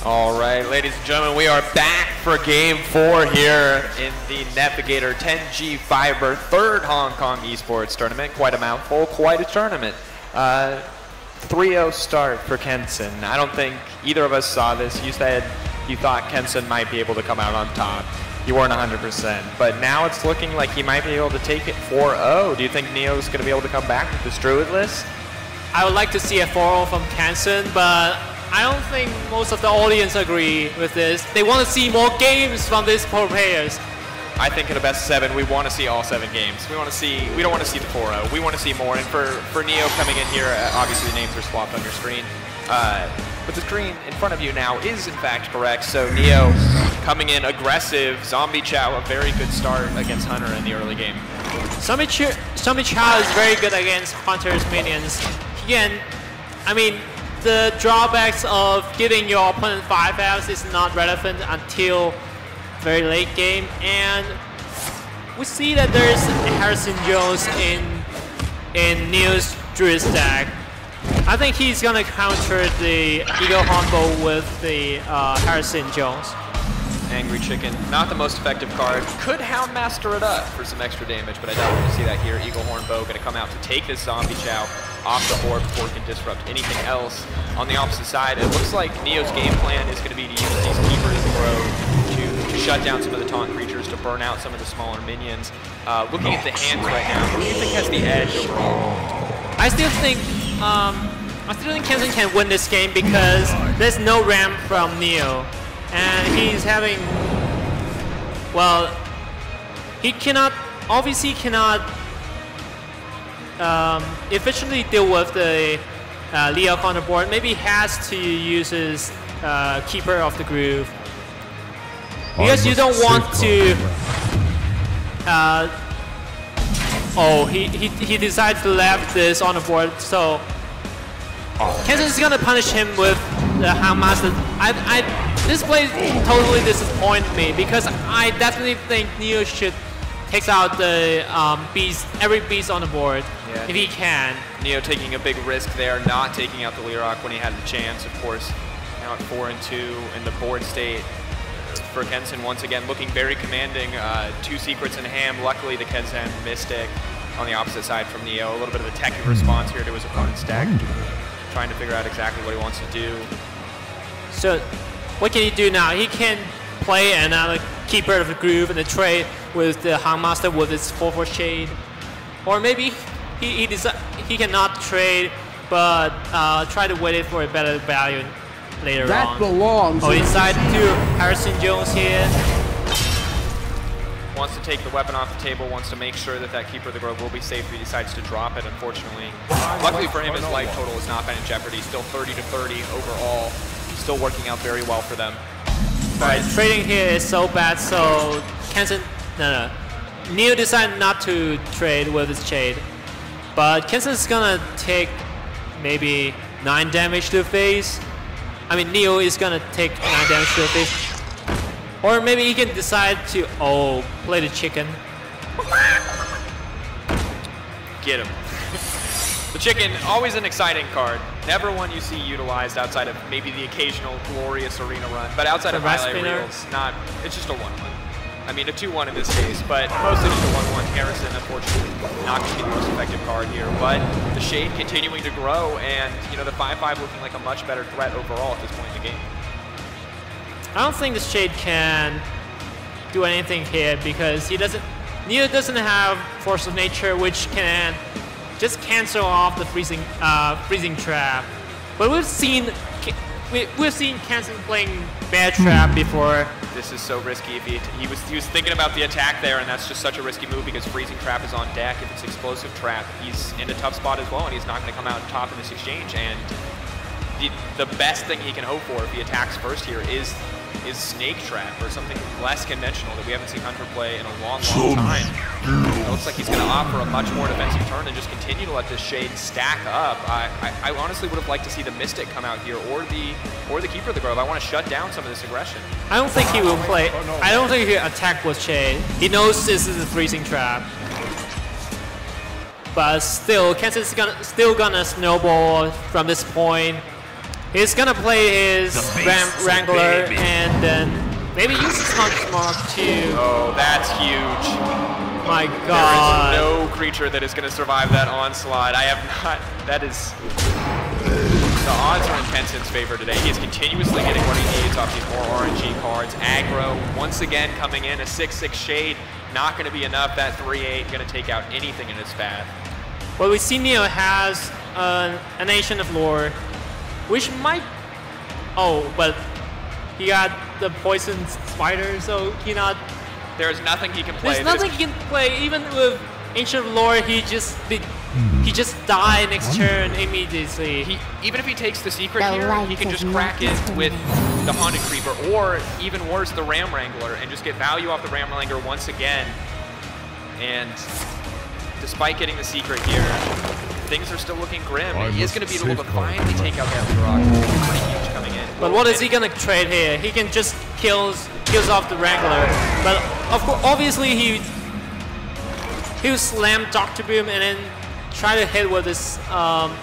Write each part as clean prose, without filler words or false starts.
All right, ladies and gentlemen, we are back for Game 4 here in the Navigator 10G Fiber third Hong Kong Esports tournament. Quite a mouthful, quite a tournament. 3-0 start for Kenson. I don't think either of us saw this. You said you thought Kenson might be able to come out on top. You weren't 100%, but now it's looking like he might be able to take it 4-0. Do you think Neo's going to be able to come back with this Druidless? I would like to see a 4-0 from Kenson, but I don't think most of the audience agree with this. They want to see more games from these pro players. I think in a best of 7, we want to see all 7 games. We don't want to see the 4-0. We want to see more. And for Neo coming in here, obviously the names are swapped on your screen. But the screen in front of you now is in fact correct. So Neo coming in aggressive. Zombie Chow, a very good start against Hunter in the early game. Zombie Chow is very good against Hunter's minions. Again, I mean, the drawbacks of giving your opponent 5Fs is not relevant until very late game, and we see that there's Harrison Jones in Neo's Druid stack. I think he's gonna counter the Eagle Hornbow with the Harrison Jones. Angry Chicken, not the most effective card. Could Houndmaster it up for some extra damage, but I don't want to see that here. Eagle Hornbow gonna come out to take this Zombie Chow off the board before it can disrupt anything else. On the opposite side, it looks like Neo's game plan is going to be to use these Keepers Grow to shut down some of the taunt creatures, to burn out some of the smaller minions. Looking at the hands right now, who do you think has the edge overall? I still think Kenson can win this game because there's no ramp from Neo, and he's having, well, he obviously cannot efficiently deal with the Leo on the board. Maybe he has to use his Keeper of the Groove, because you don't want to. He decided to leave this on the board, so Kenson is gonna punish him with the Houndmaster. This play totally disappointed me because I definitely think Neo should take out the every beast on the board. Yeah, if he can. Neo taking a big risk there, not taking out the Lerock when he had the chance. Of course, now at 4-2 in the board state for Kenson, once again looking very commanding. 2 secrets in ham. Luckily, the Kenson Mystic on the opposite side from Neo. A little bit of a technical response here to his opponent's deck, trying to figure out exactly what he wants to do. So, what can he do now? He can play another Keeper of the Groove in the trade with the Houndmaster with its 4/4 Shade, or maybe he cannot trade, but try to wait it for a better value later on. That belongs. Oh, inside to Harrison Jones here. Wants to take the weapon off the table, wants to make sure that that Keeper of the Grove will be safe if he decides to drop it, unfortunately. Luckily for him, his life total has not been in jeopardy. Still 30-30 overall. Still working out very well for them. Right, trading here is so bad, so Kenson, no. Neo decided not to trade with his Shade, but Kenson's gonna take maybe 9 damage to the face. I mean, Neo is gonna take 9 damage to the face. Or maybe he can decide to, play the chicken. Get him. The chicken, always an exciting card. Never one you see utilized outside of maybe the occasional glorious arena run, but outside of highlight reels, it's just a 1-1. I mean, a 2-1 in this case, but mostly just a 1-1. Harrison, unfortunately, not going to be the most effective card here, but the Shade continuing to grow, and the 5/5 looking like a much better threat overall at this point in the game. I don't think the Shade can do anything here because Neo doesn't have Force of Nature, which can just cancel off the freezing trap. But we've seen Kenson playing Bear Trap before. This is so risky. If he was thinking about the attack there, and that's just such a risky move because freezing trap is on deck. If it's explosive trap, he's in a tough spot as well, and he's not going to come out top in this exchange. And the best thing he can hope for if he attacks first here is Snake Trap or something less conventional that we haven't seen Hunter play in a long time. It looks like he's going to opt for a much more defensive turn and just continue to let this Shade stack up. I honestly would have liked to see the Mystic come out here or the Keeper of the Grove. I want to shut down some of this aggression. I don't think he will play. I don't think he'll attack with Shade. He knows this is a freezing trap. But still, Kenson's still gonna snowball from this point. He's gonna play his Wrangler and then maybe use his Hunter's Mark too. Oh, that's huge. My God. There is no creature that is going to survive that onslaught. I have not. That is. The odds are in Kenson's favor today. He is continuously getting what he needs off these more RNG cards. Aggro, once again, coming in. A 6/6 Shade, not going to be enough. That 3/8 going to take out anything in its path. Well, we see Neo has an Ancient of Lore, which might. Oh, but he got the Poison Spider, so he not. There's nothing he can play. There's nothing he can play. Even with Ancient of Lore, he just died next turn immediately. Even if he takes the secret here, he can just crack it with the Haunted Creeper, or even worse, the Ram Wrangler, and just get value off the Ram Wrangler once again. And despite getting the secret here, things are still looking grim. He is going to be able to finally take out that Rock. Pretty huge coming in. But what is he going to trade here? He can just kills off the Wrangler. But of course, obviously he will slam Dr. Boom and then try to hit with this Hunter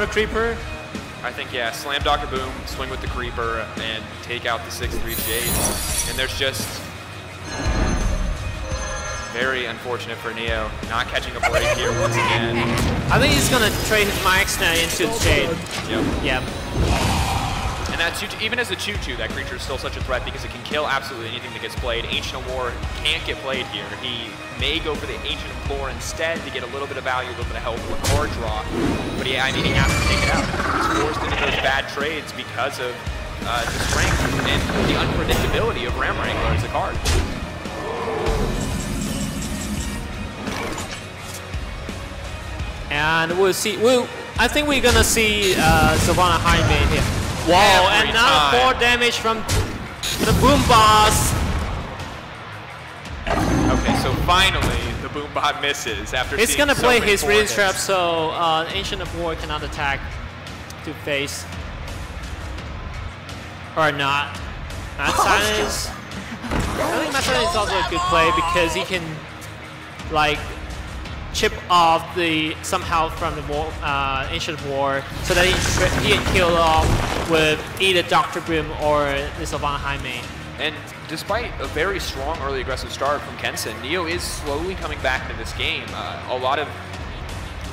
Creeper. I think, yeah, slam Dr. Boom, swing with the Creeper, and take out the 6/3 Shade. And there's just very unfortunate for Neo, not catching a break here once again. I think he's gonna trade his Max now into the Shade. Yep. Yep. And that even as a 2/2, that creature is still such a threat because it can kill absolutely anything that gets played. Ancient of War can't get played here. He may go for the Ancient of Lore instead to get a little bit of value, a little bit of help with card draw. But yeah, I mean, he has to take it out. He's forced into those bad trades because of the strength and the unpredictability of Ram Wrangler as a card. And we'll see. I think we're gonna see Savannah High Main here. Wow, and now 4 damage from the Boom Boss. Okay, so finally the Boom Bot misses after He's gonna so play many his Release Trap, hits. so Ancient of War cannot attack to face. Or not. Mad Silence. I think Mad Silence is also a good play because he can like chip off the somehow from the war, Ancient War, so that he can kill off with either Dr. Boom or the Savannah High Main. And despite a very strong early aggressive start from Kenson, Neo is slowly coming back into this game. A lot of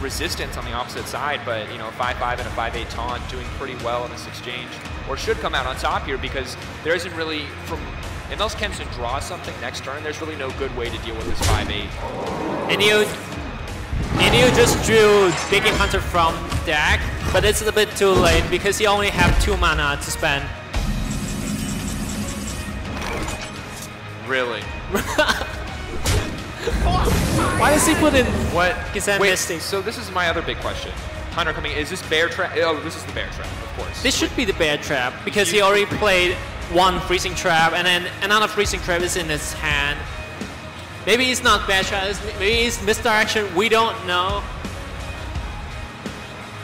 resistance on the opposite side, but you know, 5/5 and a 5/8 taunt doing pretty well in this exchange, or should come out on top here because there isn't really unless Kenson draws something next turn, there's really no good way to deal with this 5/8. And Neo just drew Big Game Hunter from deck, but it's a bit too late because he only have 2 mana to spend. Really? Why does he put in What? Kenson Wait, Mystic? so this is my other big question. Hunter coming, is this Bear Trap? Oh, this is the Bear Trap, of course. This should be the Bear Trap because he already played 1 Freezing Trap and then another Freezing Trap is in his hand. Maybe it's not Bear Trap, maybe it's Misdirection, we don't know.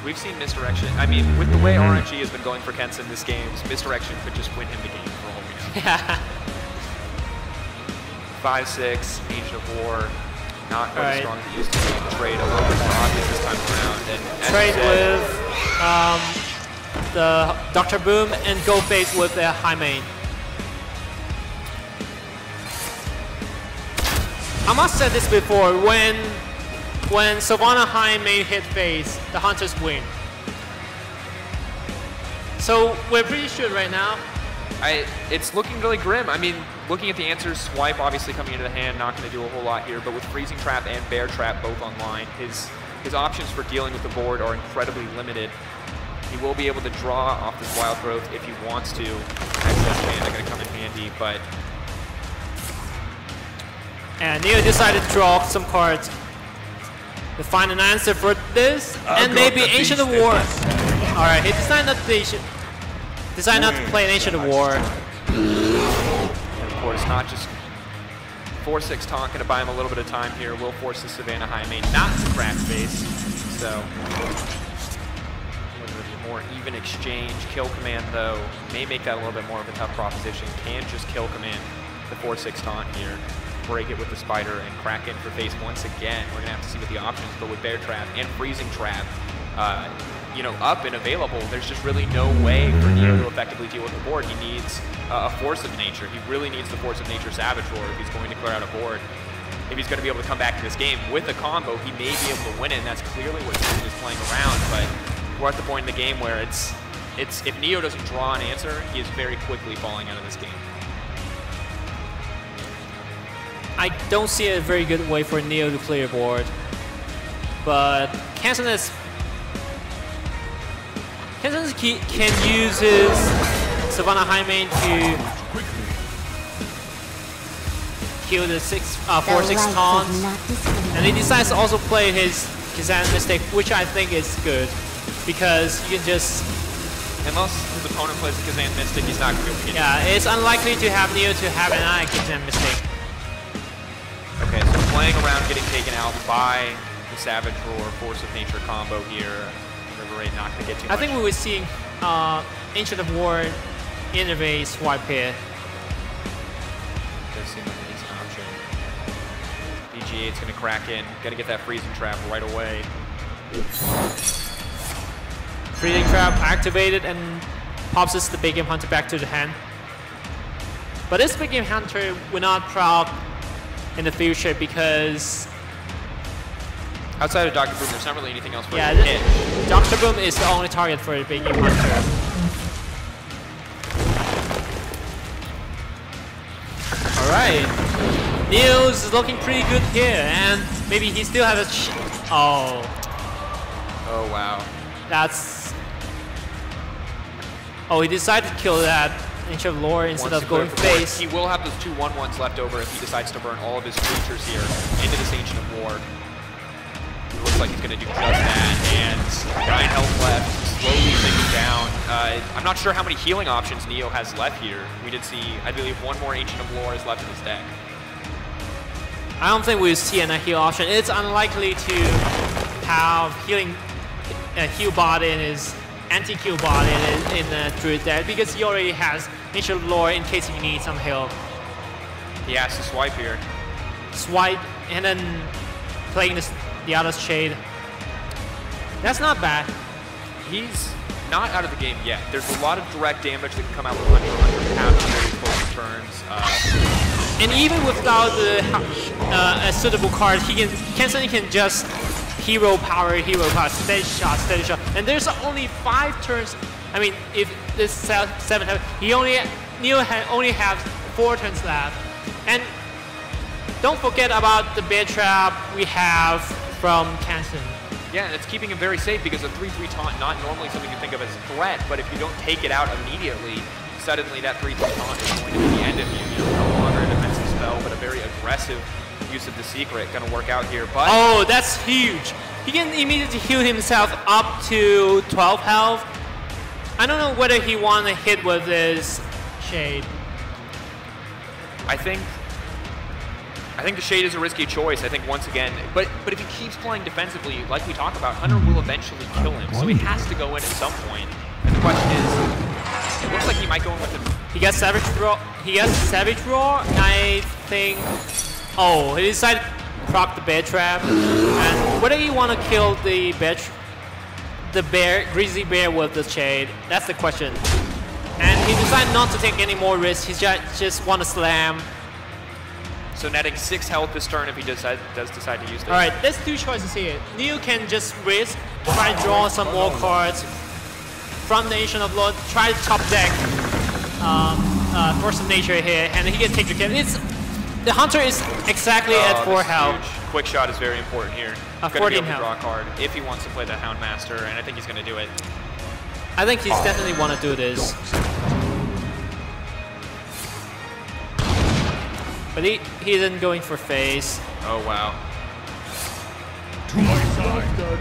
We've seen Misdirection. I mean, with the way RNG has been going for Kenson this game, Misdirection could just win him the game for all we know. Yeah. 5/6, Ancient of War, not quite as Right. strong as it used to be. Trade a little bit more obvious this time around. And as you Trade said, with the Dr. Boom and go face with the High Main. I must say this before, when Savannah High Main hit face, the Hunters win. So we're pretty sure right now. it's looking really grim. I mean, looking at the answers, Swipe obviously coming into the hand, not going to do a whole lot here, but with Freezing Trap and Bear Trap both online, his options for dealing with the board are incredibly limited. He will be able to draw off this Wild Growth if he wants to. Access Mana going to come in handy, but... And Neo decided to draw some cards to find an answer for this, and maybe Ancient of War. Alright, he decided not to play an Ancient of War. And of course, not just 4/6 taunt, gonna buy him a little bit of time here. Will force the Savannah High Main not to crack face. So a little bit more even exchange. Kill command though may make that a little bit more of a tough proposition. Can just kill command the 4/6 taunt here. Break it with the Spider and crack in for face once again. We're gonna have to see what the options, but with Bear Trap and Freezing Trap, you know, up and available, there's just really no way for Neo to effectively deal with the board. He needs a force of nature. He really needs the force of nature Savage Roar if he's going to clear out a board. If he's going to be able to come back to this game with a combo, he may be able to win it, and that's clearly what Kenson is playing around. But we're at the point in the game where it's if Neo doesn't draw an answer, he is very quickly falling out of this game. I don't see a very good way for Neo to clear board, but Kenson can use his Savannah High Main to kill the 4/6 taunts, and he decides to also play his Kazan Mystic, which I think is good because you can just. Unless his opponent plays the Kazan Mystic, he's not going to be able to get it. Yeah, it's unlikely to have Neo to have an Kazan Mystic. Okay, so playing around getting taken out by the Savage Roar, Force of Nature combo here. River Raid not going to get too much. I think we were seeing Ancient of War innervate swipe here. Does seem like a decent option. BG8's going to crack in. Got to get that freezing trap right away. Freezing trap activated and pops the Big Game Hunter back to the hand. But this Big Game Hunter will not proc in the future because outside of Dr. Boom, there's not really anything else for yeah, him to hit. Dr. Boom is the only target for the Big Game Hunter. Alright. Neo's is looking pretty good here, and maybe he still has a oh. Oh wow. That's oh, he decided to kill that Ancient of Lore instead of going face. He will have those 2 1/1s left over if he decides to burn all of his creatures here into this Ancient of War. It looks like he's going to do just that, and 9 health left, slowly sinking down. I'm not sure how many healing options Neo has left here. We did see, I believe, 1 more Ancient of Lore is left in his deck. I don't think we'll see a heal option. It's unlikely to have heal bot in his anti-kill bot in the Druid deck because he already has Ancient Lore in case you need some heal. He has to swipe here. Swipe and then playing the other Shade. That's not bad. He's not out of the game yet. There's a lot of direct damage that can come out with 100 pounds very close turns. And even without a suitable card, Kenson can just hero power, steady shot, and there's only 5 turns. I mean, if this 7, Neo only has 4 turns left, and don't forget about the bear trap we have from Kenson. Yeah, and it's keeping him very safe because a 3/3 taunt not normally something you think of as a threat, but if you don't take it out immediately, suddenly that 3/3 taunt is going to be the end of you. You know, no longer a defensive spell, but a very aggressive use of the secret. Gonna work out here, but oh, that's huge. He can immediately heal himself up to 12 health. I don't know whether he want to hit with his Shade. I think the Shade is a risky choice. I think once again, but if he keeps playing defensively, like we talk about, Hunter will eventually kill him. So he has to go in at some point. And the question is, it looks like he might go in with him. He got Savage Roar. I think. Oh, he decided to proc the bear trap, and whether you want to kill the grizzly bear with the Shade, that's the question. And he decided not to take any more risks. He just want to slam. So netting 6 health this turn if he does decide to use this. All right, there's 2 choices here. Neo can just risk, try to draw some more cards from the Ancient of Lore, try to top deck Force of Nature here, and he can take the kill. The Hunter is exactly at 4 health. Huge. Quick shot is very important here. He's going to be able to draw a card if he wants to play the Houndmaster, and I think he's going to do it. I think he's definitely want to do this. But he isn't going for face. Oh, wow. To my side.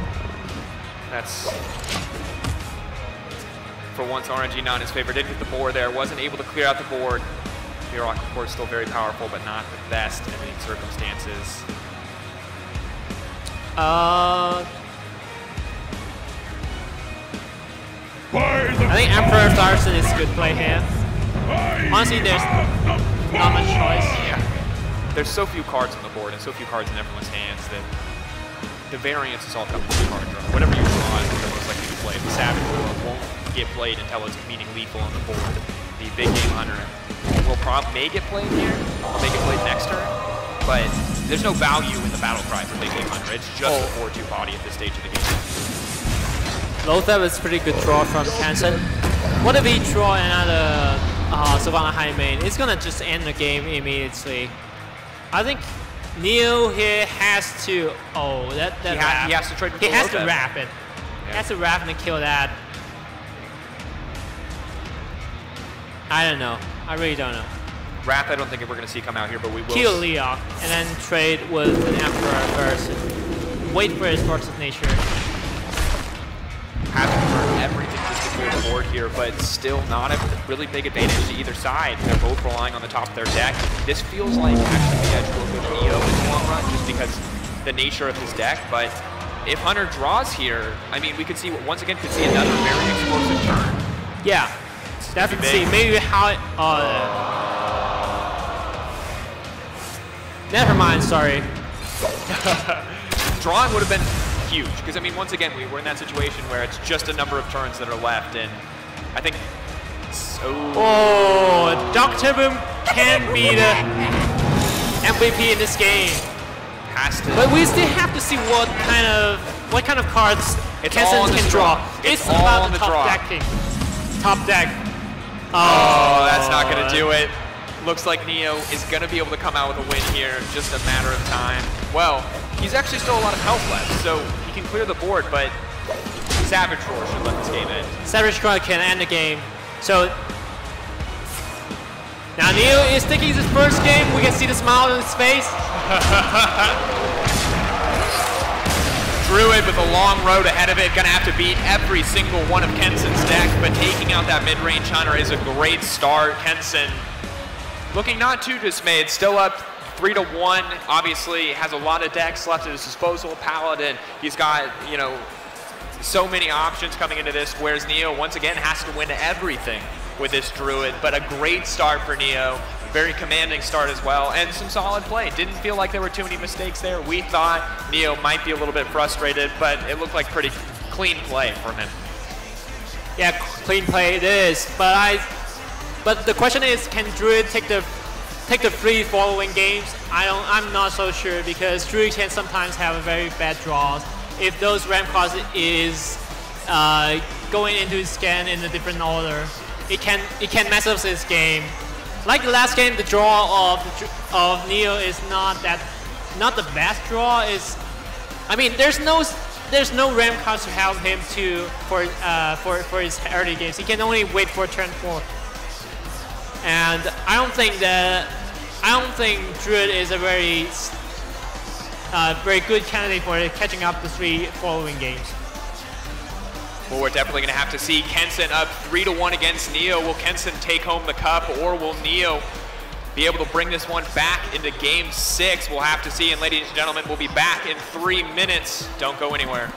That's... For once, RNG not in his favor. Did hit the board there. Wasn't able to clear out the board. Mirok, of course, still very powerful, but not the best in these circumstances. I think Emperor Tharson is a good play here. Honestly, there's not much choice. Yeah. There's so few cards on the board and so few cards in everyone's hands that the variance is all coming from the card draw. Whatever you draw, most likely to be played. The Savage Roar won't get played until it's meaning lethal on the board. The big game Hunter may get played here, may get played next turn, but there's no value in the battle cry for big game Hunter. It's just a 4-2 body at this stage of the game. Lothar is pretty good draw from Kenson. What if he draw another Savannah High main? It's gonna just end the game immediately. I think Neo here has to. Oh, that he has to trade with He has Lothar. to wrap it. Yeah. He has to wrap and kill that. I don't know. I really don't know. Wrath, I don't think we're going to see come out here, but we will. Kill Leok and then trade with an Emperor first. Wait for his Force of Nature. Have to burn everything just to clear the board here, but still not a really big advantage to either side. They're both relying on the top of their deck. This feels like actually the edge will go to Neo in the long run, just because the nature of his deck. But if Hunter draws here, I mean, we could see once again another very explosive turn. Yeah, definitely. See maybe how. Never mind. Sorry. Drawing would have been huge, because I mean, once again, we're in that situation where it's just a number of turns that are left, and I think. Oh, Dr. Boom can be the MVP in this game. Has to. But we still have to see what kind of cards Kenson can draw. It's about the top decking. Top deck. Oh, that's not going to do it. Looks like Neo is going to be able to come out with a win here in just a matter of time. Well, he's actually still a lot of health left, so he can clear the board, but Savage Roar should let this game end. Savage Roar can end the game. So now Neo is taking his first game. We can see the smile on his face. Druid with a long road ahead of it, gonna have to beat every single one of Kenson's deck, but taking out that mid-range Hunter is a great start. Kenson looking not too dismayed, still up 3-1. Obviously has a lot of decks left at his disposal. Paladin, he's got, you know, so many options coming into this, whereas Neo once again has to win everything with this Druid, but a great start for Neo. Very commanding start as well, and some solid play. Didn't feel like there were too many mistakes there. We thought Neo might be a little bit frustrated, but it looked like pretty clean play from him. Yeah, clean play it is, but the question is, can Druid take the 3 following games? I'm not so sure, because Druid can sometimes have a very bad draws. If those ramp cards is going into his scan in a different order, it can mess up his game. Like the last game, the draw of Neo is not the best draw. I mean, there's no ramp cards to help him for his early games. He can only wait for turn 4. And I don't think Druid is a very good candidate for catching up the 3 following games. Well, we're definitely going to have to see. Kenson up 3-1 against Neo. Will Kenson take home the cup, or will Neo be able to bring this one back into Game 6? We'll have to see. And ladies and gentlemen, we'll be back in 3 minutes. Don't go anywhere.